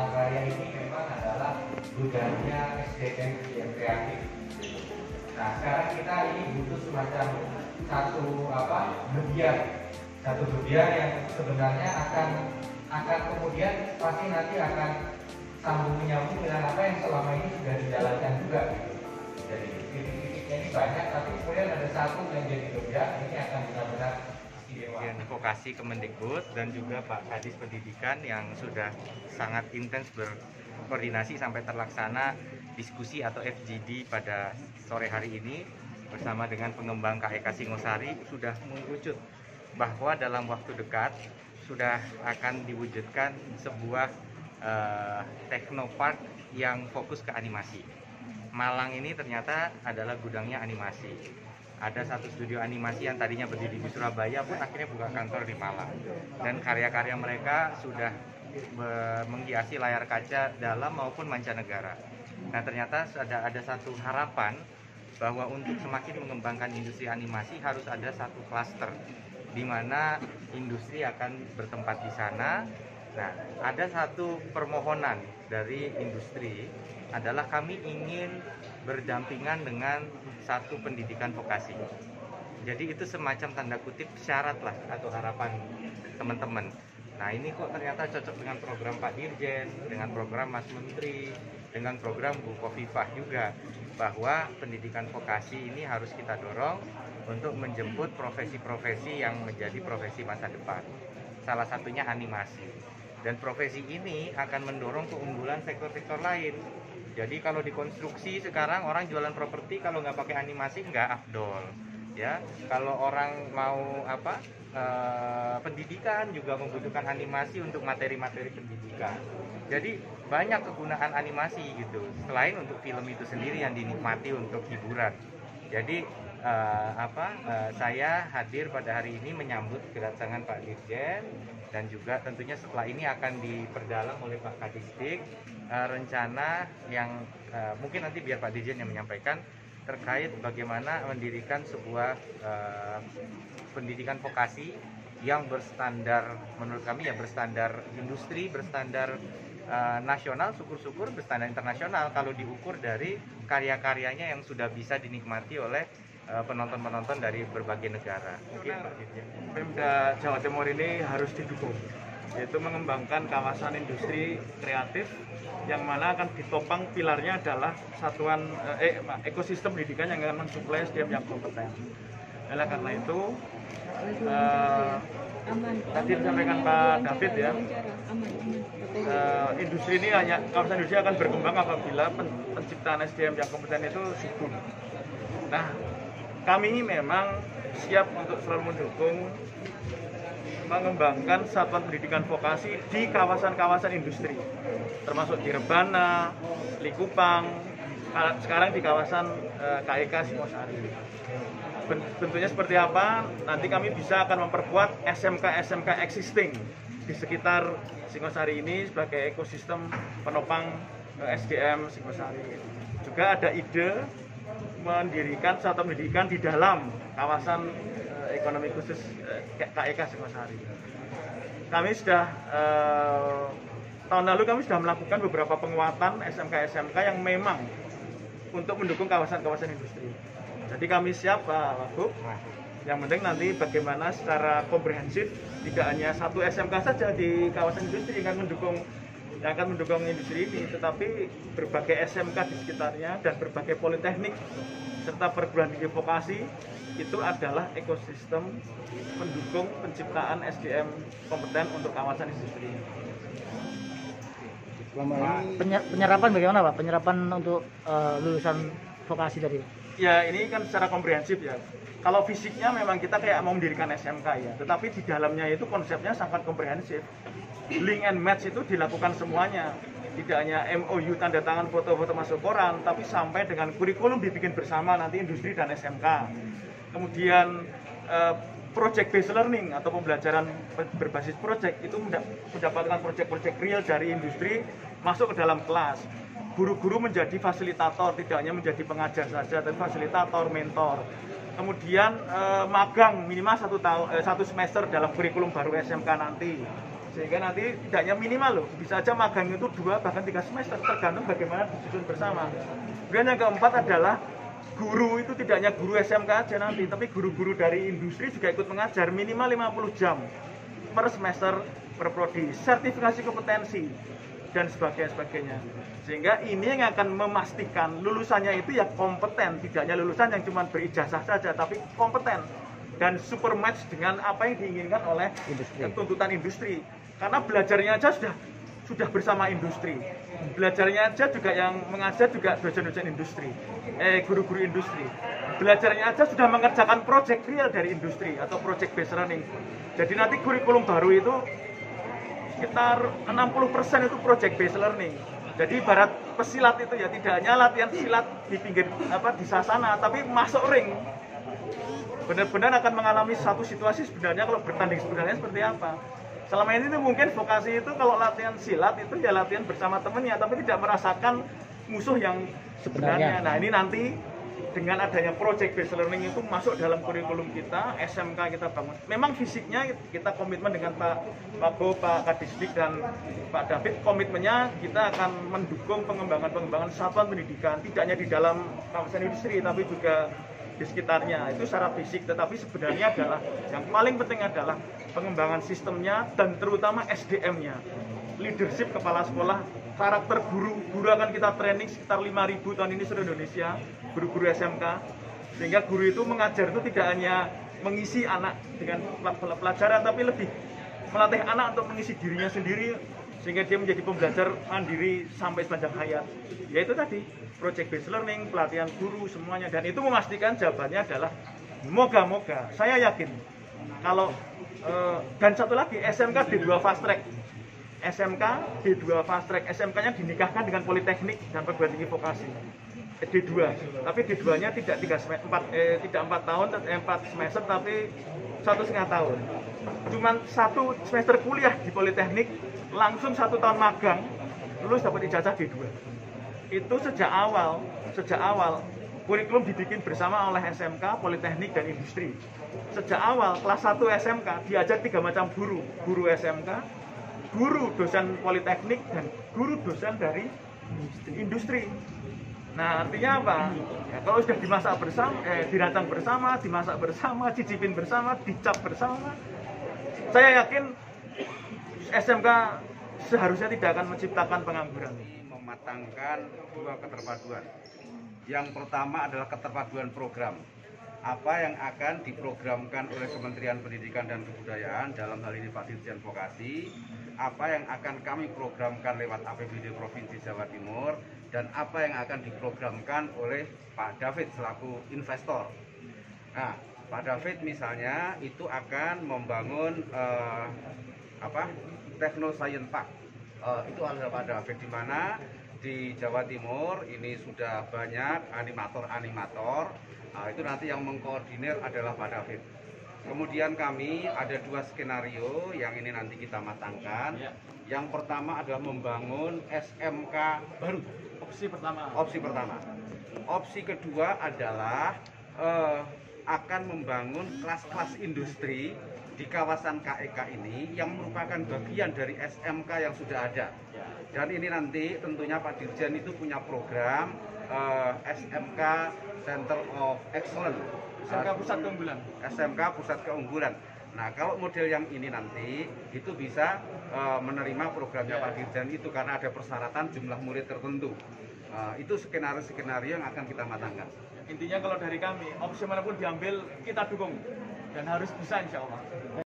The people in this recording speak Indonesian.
Palangkaraya ini memang adalah gudangnya SDM yang kreatif. Nah, sekarang kita ini butuh semacam satu bagian yang sebenarnya akan kemudian pasti nanti akan sambung menyambung dengan apa yang selama ini sudah dijalankan juga gitu. Jadi titik-titiknya ini banyak, tapi kemudian ada satu yang jadi kerja ini akan benar-benar istimewa. Vokasi Kemendikbud dan juga Pak Kadis Pendidikan yang sudah sangat intens berkoordinasi sampai terlaksana diskusi atau FGD pada sore hari ini bersama dengan pengembang KEK Singosari sudah mengerucut bahwa dalam waktu dekat sudah akan diwujudkan sebuah teknopark yang fokus ke animasi. Malang ini ternyata adalah gudangnya animasi. Ada satu studio animasi yang tadinya berdiri di Surabaya pun akhirnya buka kantor di Malang. Dan karya-karya mereka sudah menghiasi layar kaca dalam maupun mancanegara. Nah, ternyata ada satu harapan bahwa untuk semakin mengembangkan industri animasi harus ada satu klaster di mana industri akan bertempat di sana. Nah, ada satu permohonan dari industri adalah kami ingin berdampingan dengan satu pendidikan vokasi. Jadi itu semacam tanda kutip syarat lah atau harapan teman-teman. Nah, ini kok ternyata cocok dengan program Pak Dirjen, dengan program Mas Menteri, dengan program Bu Khofifah juga, bahwa pendidikan vokasi ini harus kita dorong untuk menjemput profesi-profesi yang menjadi profesi masa depan. Salah satunya animasi. Dan profesi ini akan mendorong keunggulan sektor-sektor lain. Jadi kalau di konstruksi sekarang orang jualan properti kalau nggak pakai animasi nggak afdol. Ya, kalau orang mau pendidikan juga membutuhkan animasi untuk materi-materi pendidikan. Jadi banyak kegunaan animasi gitu. Selain untuk film itu sendiri yang dinikmati untuk hiburan. Jadi saya hadir pada hari ini menyambut kedatangan Pak Dirjen dan juga tentunya setelah ini akan diperdalam oleh Pak Kadisdik rencana yang mungkin nanti biar Pak Dirjen yang menyampaikan terkait bagaimana mendirikan sebuah pendidikan vokasi yang berstandar, menurut kami ya berstandar industri, berstandar nasional, syukur-syukur berstandar internasional kalau diukur dari karya-karyanya yang sudah bisa dinikmati oleh penonton-penonton dari berbagai negara. Mungkin Pak Dirjen. Pemda Jawa Timur ini harus didukung, yaitu mengembangkan kawasan industri kreatif yang mana akan ditopang pilarnya adalah satuan ekosistem pendidikan yang akan mensuplai SDM yang kompeten. Oleh karena itu, tadi disampaikan Pak David ya, industri ini kawasan industri akan berkembang apabila penciptaan SDM yang kompeten itu subur. Nah, kami ini memang siap untuk selalu mendukung mengembangkan satuan pendidikan vokasi di kawasan-kawasan industri, termasuk di Rebana, Likupang, sekarang di kawasan KEK Singosari. Bentuknya seperti apa? Nanti kami bisa akan memperkuat SMK-SMK existing di sekitar Singosari ini sebagai ekosistem penopang SDM Singosari. Juga ada ide mendirikan satuan pendidikan di dalam kawasan ekonomi khusus KEK Singosari. Kami sudah tahun lalu kami sudah melakukan beberapa penguatan SMK-SMK yang memang untuk mendukung kawasan-kawasan industri. Jadi kami siap Pak Wagub. Yang penting nanti bagaimana secara komprehensif tidak hanya satu SMK saja di kawasan industri yang akan mendukung industri ini, tetapi berbagai SMK di sekitarnya dan berbagai politeknik serta perguruan tinggi vokasi itu adalah ekosistem pendukung penciptaan SDM kompeten untuk kawasan industri. Penyerapan bagaimana Pak? Penyerapan untuk lulusan vokasi tadi? Ya ini kan secara komprehensif ya. Kalau fisiknya memang kita kayak mau mendirikan SMK ya, tetapi di dalamnya itu konsepnya sangat komprehensif. Link and match itu dilakukan semuanya. Tidak hanya MOU tanda tangan foto-foto masuk koran, tapi sampai dengan kurikulum dibikin bersama nanti industri dan SMK. Kemudian project based learning atau pembelajaran berbasis project itu mendapatkan project-project real dari industri masuk ke dalam kelas. Guru-guru menjadi fasilitator, tidak hanya menjadi pengajar saja, tapi fasilitator, mentor. Kemudian magang minimal satu semester dalam kurikulum baru SMK nanti. Sehingga nanti tidaknya minimal loh, bisa aja magang itu 2 bahkan 3 semester, tergantung bagaimana disusun bersama. Kemudian yang keempat adalah guru itu tidak hanya guru SMK aja nanti, tapi guru-guru dari industri juga ikut mengajar minimal 50 jam per semester per prodi, sertifikasi kompetensi dan sebagainya. Sehingga ini yang akan memastikan lulusannya itu ya kompeten, tidak hanya lulusan yang cuma berijazah saja, tapi kompeten dan super match dengan apa yang diinginkan oleh tuntutan industri. Karena belajarnya aja sudah bersama industri. Belajarnya aja juga yang mengajar juga dosen-dosen industri, guru-guru industri. Belajarnya aja sudah mengerjakan project real dari industri atau project based learning. Jadi nanti kurikulum baru itu sekitar 60% itu project based learning. Jadi ibarat pesilat itu ya tidak hanya latihan silat di pinggir di sasana, tapi masuk ring. Benar-benar akan mengalami satu situasi sebenarnya kalau bertanding sebenarnya seperti apa. Selama ini tuh mungkin vokasi itu kalau latihan silat itu ya latihan bersama temennya, tapi tidak merasakan musuh yang sebenarnya. Nah ini nanti dengan adanya project based learning itu masuk dalam kurikulum kita, SMK kita bangun. Memang fisiknya kita komitmen dengan Pak Bo, Pak Kadisdik dan Pak David, komitmennya kita akan mendukung pengembangan satuan pendidikan, tidak hanya di dalam kawasan industri tapi juga di sekitarnya. Itu secara fisik, tetapi sebenarnya adalah yang paling penting adalah pengembangan sistemnya dan terutama SDM-nya, leadership kepala sekolah, karakter guru akan kita training sekitar 5.000 tahun ini seluruh Indonesia, guru-guru SMK, sehingga guru itu mengajar itu tidak hanya mengisi anak dengan pelajaran, tapi lebih melatih anak untuk mengisi dirinya sendiri, sehingga dia menjadi pembelajar mandiri sampai sepanjang hayat. Yaitu tadi, project based learning, pelatihan guru, semuanya, dan itu memastikan jawabannya adalah moga-moga, saya yakin kalau dan satu lagi SMK D2 fast track, SMK D2 fast track, SMK-nya dinikahkan dengan politeknik dan perguruan tinggi vokasi D2, tapi D2-nya tidak 4 tahun, 4 semester, tapi 1,5 tahun. Cuman 1 semester kuliah di politeknik, langsung 1 tahun magang, lulus dapat ijazah D2. Itu sejak awal kurikulum dibikin bersama oleh SMK, Politeknik, dan Industri. Sejak awal, kelas 1 SMK diajar 3 macam guru SMK, guru dosen Politeknik, dan guru dosen dari Industri. Nah, artinya apa? Ya, kalau sudah dimasak bersama, dirancang bersama, dimasak bersama, cicipin bersama, dicap bersama, saya yakin SMK seharusnya tidak akan menciptakan pengangguran. Mematangkan 2 keterpaduan. Yang pertama adalah keterpaduan program. Apa yang akan diprogramkan oleh Kementerian Pendidikan dan Kebudayaan, dalam hal ini Pak Dirjen Vokasi, apa yang akan kami programkan lewat APBD Provinsi Jawa Timur, dan apa yang akan diprogramkan oleh Pak David selaku investor. Nah, Pak David misalnya itu akan membangun Techno Science Park. Itu adalah Pak David, di mana di Jawa Timur ini sudah banyak animator-animator. Itu nanti yang mengkoordinir adalah Pak David. Kemudian kami ada 2 skenario yang ini nanti kita matangkan. Yang pertama adalah membangun SMK baru. Opsi pertama. Opsi kedua adalah akan membangun kelas-kelas industri di kawasan KEK ini yang merupakan bagian dari SMK yang sudah ada. Dan ini nanti tentunya Pak Dirjen itu punya program SMK Center of Excellence, SMK Pusat Keunggulan. Nah, kalau model yang ini nanti itu bisa menerima programnya Pak Dirjen itu karena ada persyaratan jumlah murid tertentu. Itu skenario yang akan kita matangkan. Intinya kalau dari kami, opsi manapun diambil kita dukung dan harus bisa insya Allah.